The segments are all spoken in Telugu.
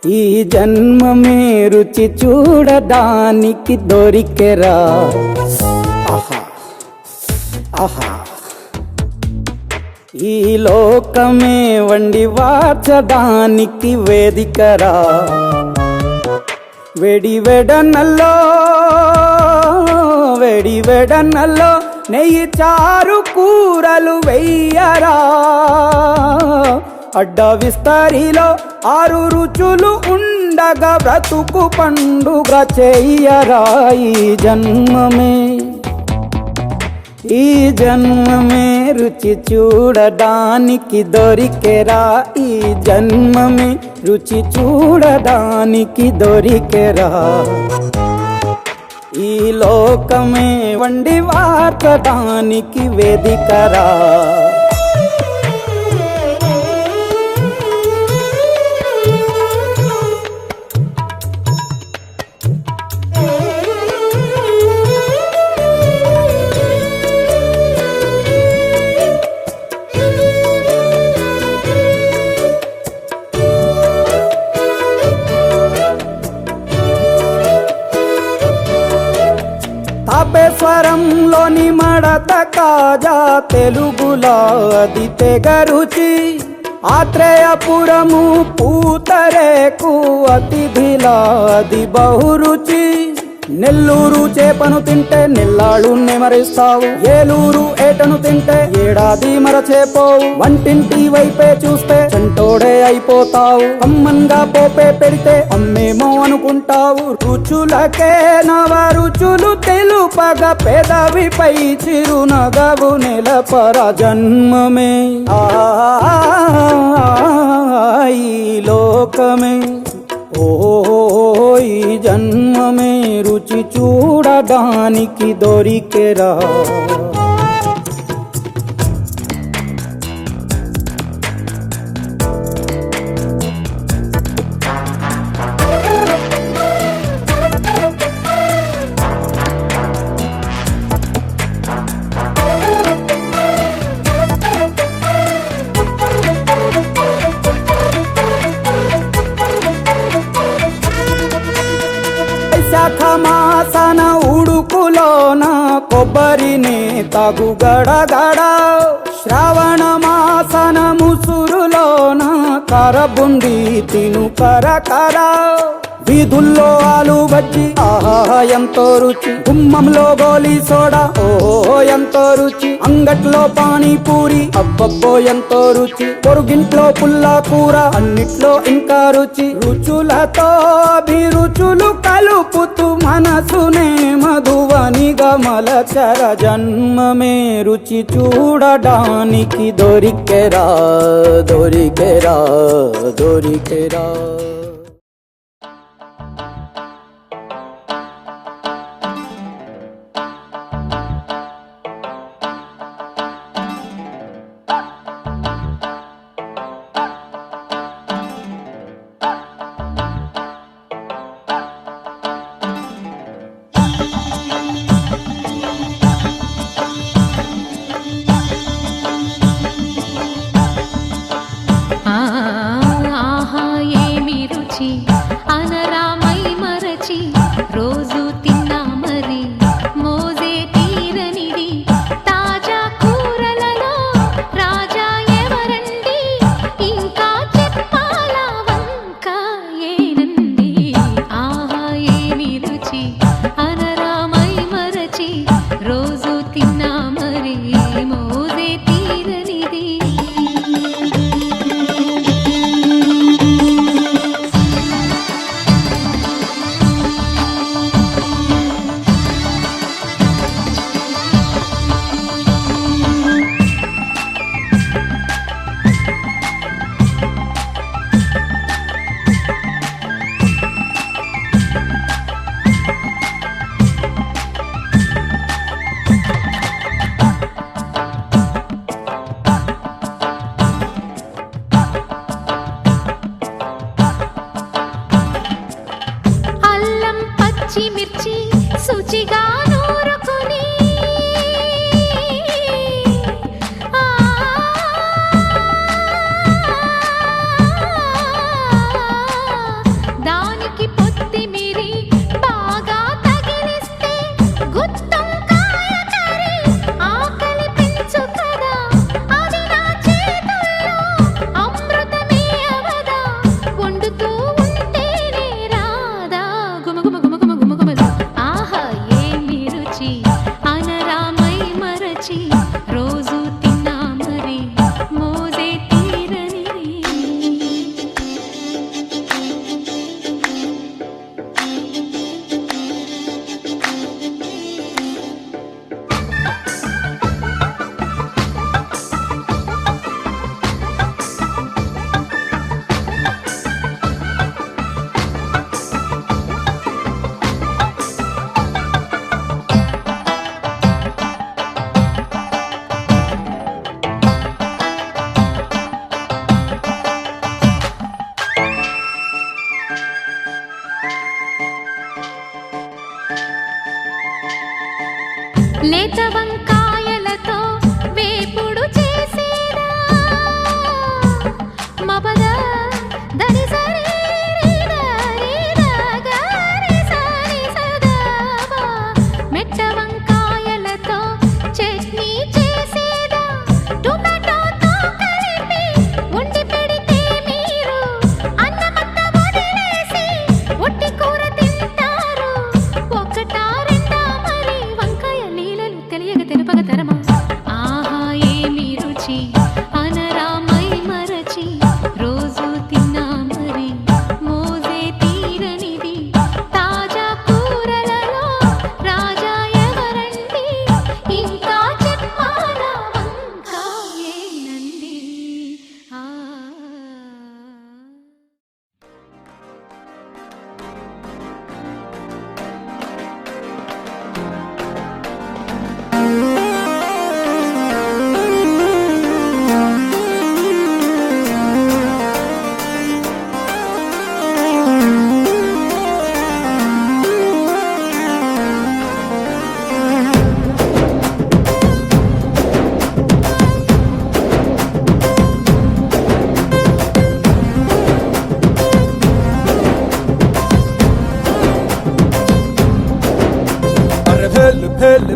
ఈ జన్మమే రుచి చూడడానికి దొరికెరా. ఆహా ఆహా, ఈ లోకమే వండి వార్చడానికి వేదికరా. వెడి వెడనల్లో నెయ్యి చారు కూరలు వెయ్యరా. అడ్డ విస్తరిలో 6 రుచులు ఉండగా బ్రతుకు పండుగ చెయ్యరా. ఈ జన్మమే రుచి చూడడానికి దొరికెరా. ఈ జన్మమే రుచి చూడడానికి దొరికెరా. ఈ లోకమే వండి వార్చడానికి వేదికరా. తాపేశ్వరంలోని మడత కాజా తెలుగులో అది తెగ రుచి. ఆత్రేయపురము పూతరేకు అతిథిలా అది బహురుచి. నెల్లూరు చేపను తింటే నెల్లాళ్ళు నెమరిస్తావు. ఏలూరు ఏటను తింటే ఏడాది మరచేపోవు. వంటింటి వైపే చూస్తే చంటోడే అయిపోతావు. అమ్మంగా పోపే పెడితే అమ్మేమో అనుకుంటావు. రుచులకే నవ రుచులు తెలుపగా పెదవిపై చిరునగవు నెలపర. జన్మమే ఈ లోకమే ఈ జన్మమే రుచి చూడడానికి దొరికెరా. మాసన ఉడుకులోన కొబ్బరిని తాగు గడగడ. శ్రావణ మాసన ముసురులోన కరబుంది తిను కరకర. వీధుల్లో ఆలు బజ్జి ఆహా ఎంతో రుచి. గుమ్మంలో గోలీ సోడా ఓహో ఎంతో రుచి. అంగట్లో పానీపూరి అబ్బబ్బో ఎంతో రుచి. పొరుగింట్లో పుల్లా కూర అన్నిట్లో ఇంకా రుచి. రుచులతో అభిరుచులు కలుపుతూ మనసునే మధువనిగా మలచర. జన్మమే రుచి చూడడానికి దొరికెరా దొరికెరా దొరికెరా. ఆహా ఏమి రుచి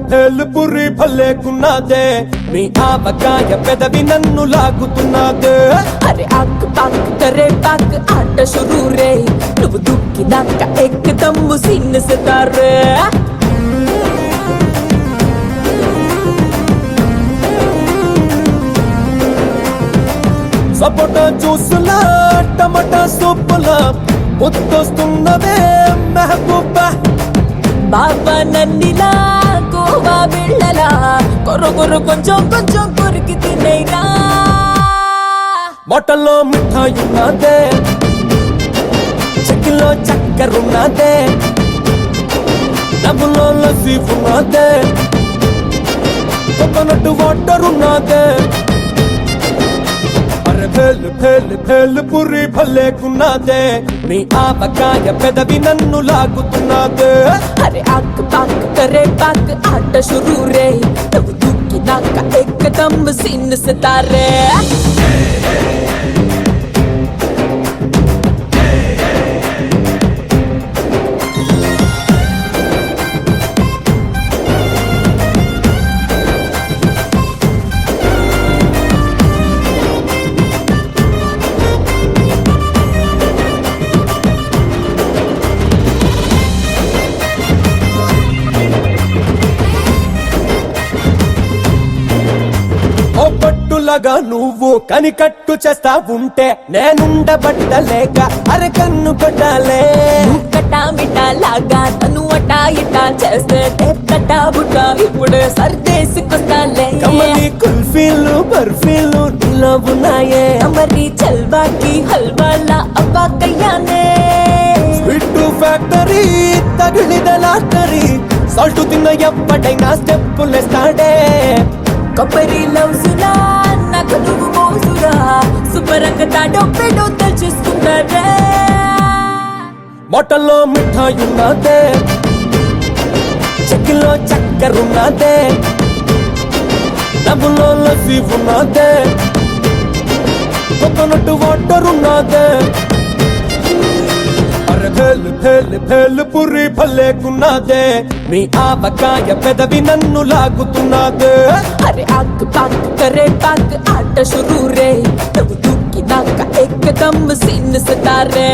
పురి భలేకున్నదే నీ ఆవకాయ పెదవి నన్ను లాగుతున్నదే అరే ఆక్ పాక్ కరే పాక్ ఆట షురూ రే నువ్వు దుక్కినాక ఎక్కదమ్ము సీన్ సితారే సపోటా జ్యూసులా టమాటా సూపులా ముద్దొస్తున్నదే మెహబూబా బాబా నన్నిలా గోవా వెళ్ళలా కొర కొంచెం కొంచెం కొరికి తినేరా బొట్టలో మిఠాయి ఉన్నదే చెక్కిలో చక్కెరున్నదే డబ్బులో లస్సీ ఉన్నదే కోకోనట్ వాటర్ ఉన్నదే అరే భేల్ పురి భలేకున్నదే నీ ఆవకాయ పెదవి నన్ను లాగుతున్నదే అరే ఆక్ పాక్ కరే పాక్ ఆట షురూ రే నువ్వు దుక్కినాక ఎక్కదమ్ము సీన్ సితారే ఓ పట్టులగా నువ్వు కనికట్టు చేస్తా ఉంటే నేనుండబట్టలేక అరే కన్ను కొట్టాలే కటా మిటా లాగా తను అటా ఇటా చేస్తే కటా బుటా ఇప్పుడు సర్దేసుకొస్తాలే కమ్మని కుల్ఫీలు బర్ఫీలు నీలో ఉన్నాయే మరి చల్వాకి హల్వాలా అబ్బాకయ్యానే స్వీట్ ఫ్యాక్టరీ తగిలిద లాటరీ సాల్ట్ తిన్న ఎప్పటైనా స్టెప్పులేస్తాడే కొబ్బరి లవ్సులా నాకు నువ్వు మోసురా శుభ్రంగా తాడో పెడో తెలుసుకున్నారా బొట్టల్లో మిఠాయి ఉన్నదే చెక్కిలో చక్కెరున్నదే డబ్బులో లస్సీ ఉన్నదే కోకోనట్ వాటర్ ఉన్నదే అరే భేల్ పురి భలేకున్నదే నీ ఆవకాయ పెదవి నన్ను లాగుతున్నదే అరే ఆక్ పాక్ కరే పాక్ ఆట షురూ రే నువ్వు దుక్కినాక ఎక్కదమ్ము సీన్ సితారే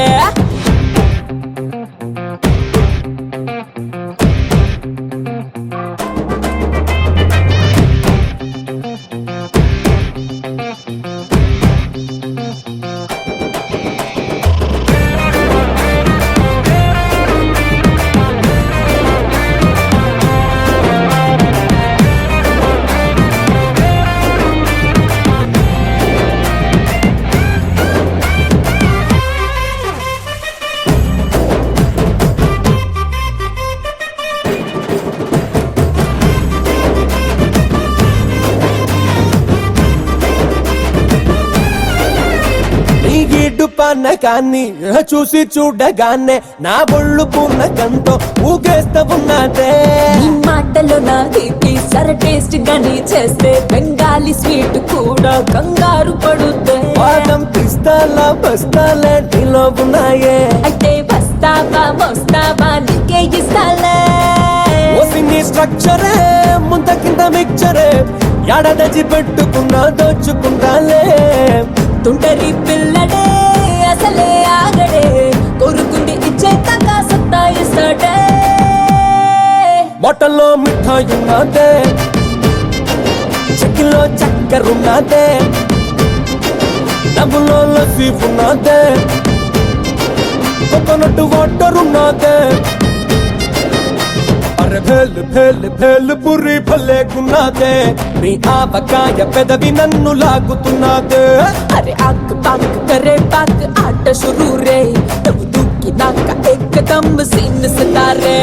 నీ గీడు పన్నకాన్ని చూసి చూడగానే నా బొళ్ళు పూర్ణకంతో ఊగేస్తా ఉన్నదే ఈ మాటలో నా తీపి సర టేస్ట్ గాని చేస్తే బెంగాలీ స్వీట్ కూడా కంగారు పడుతే బాదం పిస్తాల బస్తాలే నీలో ఉన్నాయే అయితే వస్తావా మోస్తావా నీకే ఇస్తాలే ఓసిని స్ట్రక్చరే ముంత కింద మిక్చరే ఎడదచి పెట్టుకున్నా దోచుకుంటాలే తుంటరి పిల్లడే అసలే ఆగడే కొరుకుంది ఇచ్చేతగా సత్తా ఇస్తాడే బొట్టల్లో మిఠాయి ఉన్నదే చెక్కిలో చక్కెరున్నదే డబ్బులో లస్సీ ఉన్నదే కోకోనట్ వాటర్ ఉన్నదే అరే భేల్ పురి భలేకున్నదే నీ ఆవకాయ పెదవి నన్ను లాగుతున్నదే అరే ఆక్ పాక్ కరే పాక్ ఆట షురూ రే నువ్వు దుక్కినాక ఎక్కదమ్ము సీన్ సితారే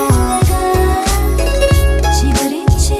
మెల్లగా చివరిచ్చే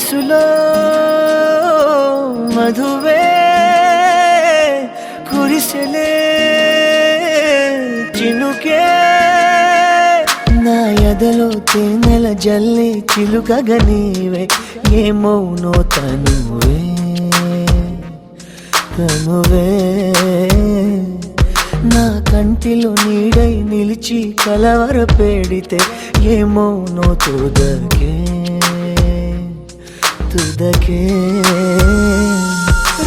మనసులో మధువే కురిసెలే చినుకే నా ఎదలో తేనెల జల్లి చిలుకగా నీవే ఏమౌనో తనువే తనువే నా కంటిలో నీడై నిలిచి కలవర పెడితే ఏమౌనో తుదకే తుదకే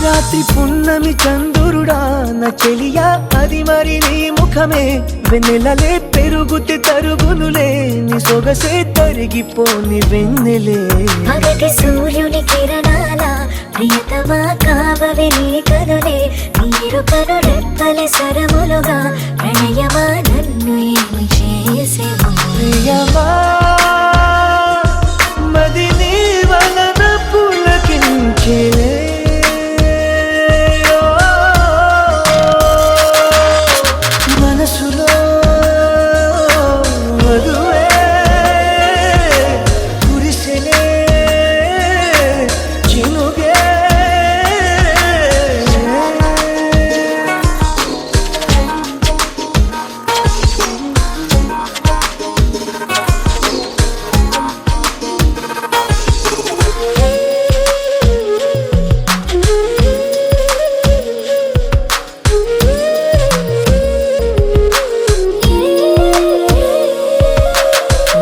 రాత్రి పున్నమి చంద్రుడా నా చెలియా అది మరి నీ ముఖమే వెన్నెలలే పెరుగుతే తరుగునులే నీ సొగసే తరిగిపోని వెన్నెలే పగటి సూర్యుని కిరణాల ప్రియతమా కావవి నీ కనులే నీరు కను రెప్పల సరములుగా ప్రణయమా నన్ను ఏమి చేసేవా ప్రియమా మది నీ వలన పులకించెలే మనసులో మధువే కురిసెలే చినుగే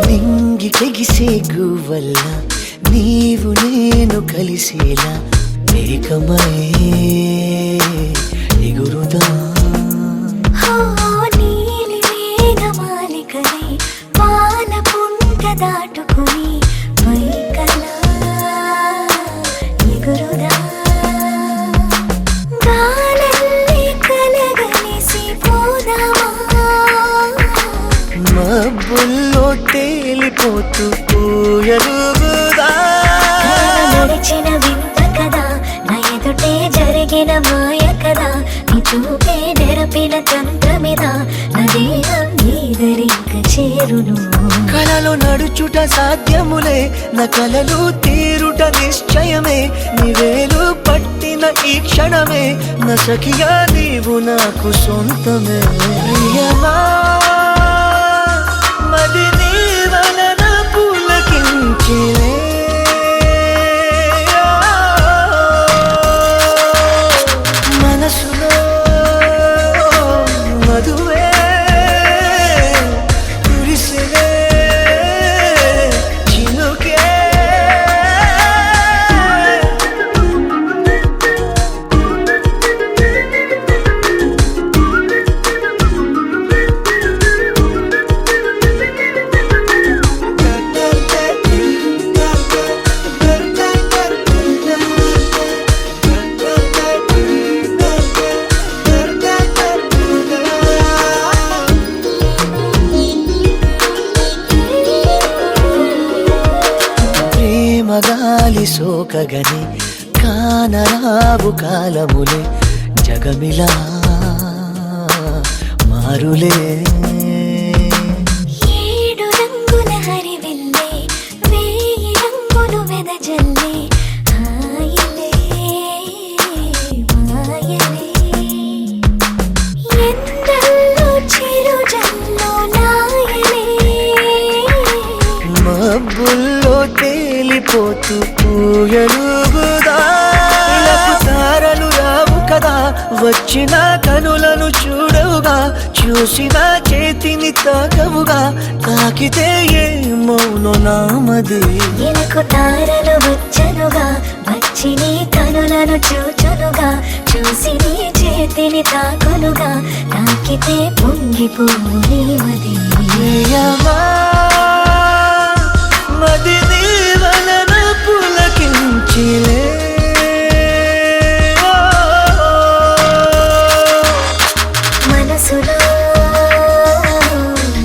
నింగి తెగిసే గువ్వల్ల నీవు నేను కలిసేలా ఏకమై ఎగురుదా నీలి మేఘమాలికలై పాల పుంట దాటుకుని పైకలా ఎగురుదా గాలల్లి కలగలిసి పోదామా మబ్బుల్లో తేలిపోతూ ఎలుగుదా నడిచిన వింత కదా నా ఎదుటే జరిగిన మాయ కదా నీ చూపే నెరపిన తంత్రమిదా నా దేహం నీదరింక చేరును కలలో నడుచుట సాధ్యములే నా కలలు తీరుట నిశ్చయమే నీవేలు పట్టిన ఈ క్షణమే నా సఖియా నీవు నాకు సొంతమే ప్రియమా మది నీ వలన పులకించెలే మనసులో మధువే కురిసెలే చినుకే ప్రేమగాలి సోకగని కానరావు కాలములే జగమిలా మారులే ఏడు రంగుల హరివిల్లే వేయి రంగులు వెదజల్లే హాయిలే మాయలే ఎందల్లో చిరుజల్లో నాయలే మబ్బుల్లో తేలిపోతూ ఎలుగుదా ఇలకు తారలు రావు కదా వచ్చిన కనులను చూడవుగా చూసిన చేతిని తాకవుగా తాకితే ఏమౌనో నామది ఎలకు తారలు వచ్చనుగా వచ్చి నీ కనులను చూచునుగా చూసి నీ చేతిని తాకునుగా తాకితే పొంగిపోవు నీ మది ప్రియమా మది నీ వలన పులకించెలే మనసులో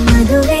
మధువే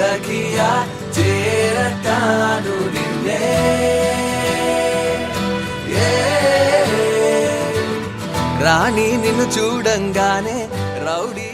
సఖియా చేరతాను నిన్నే రాణి నిన్ను చూడంగానే రౌడీ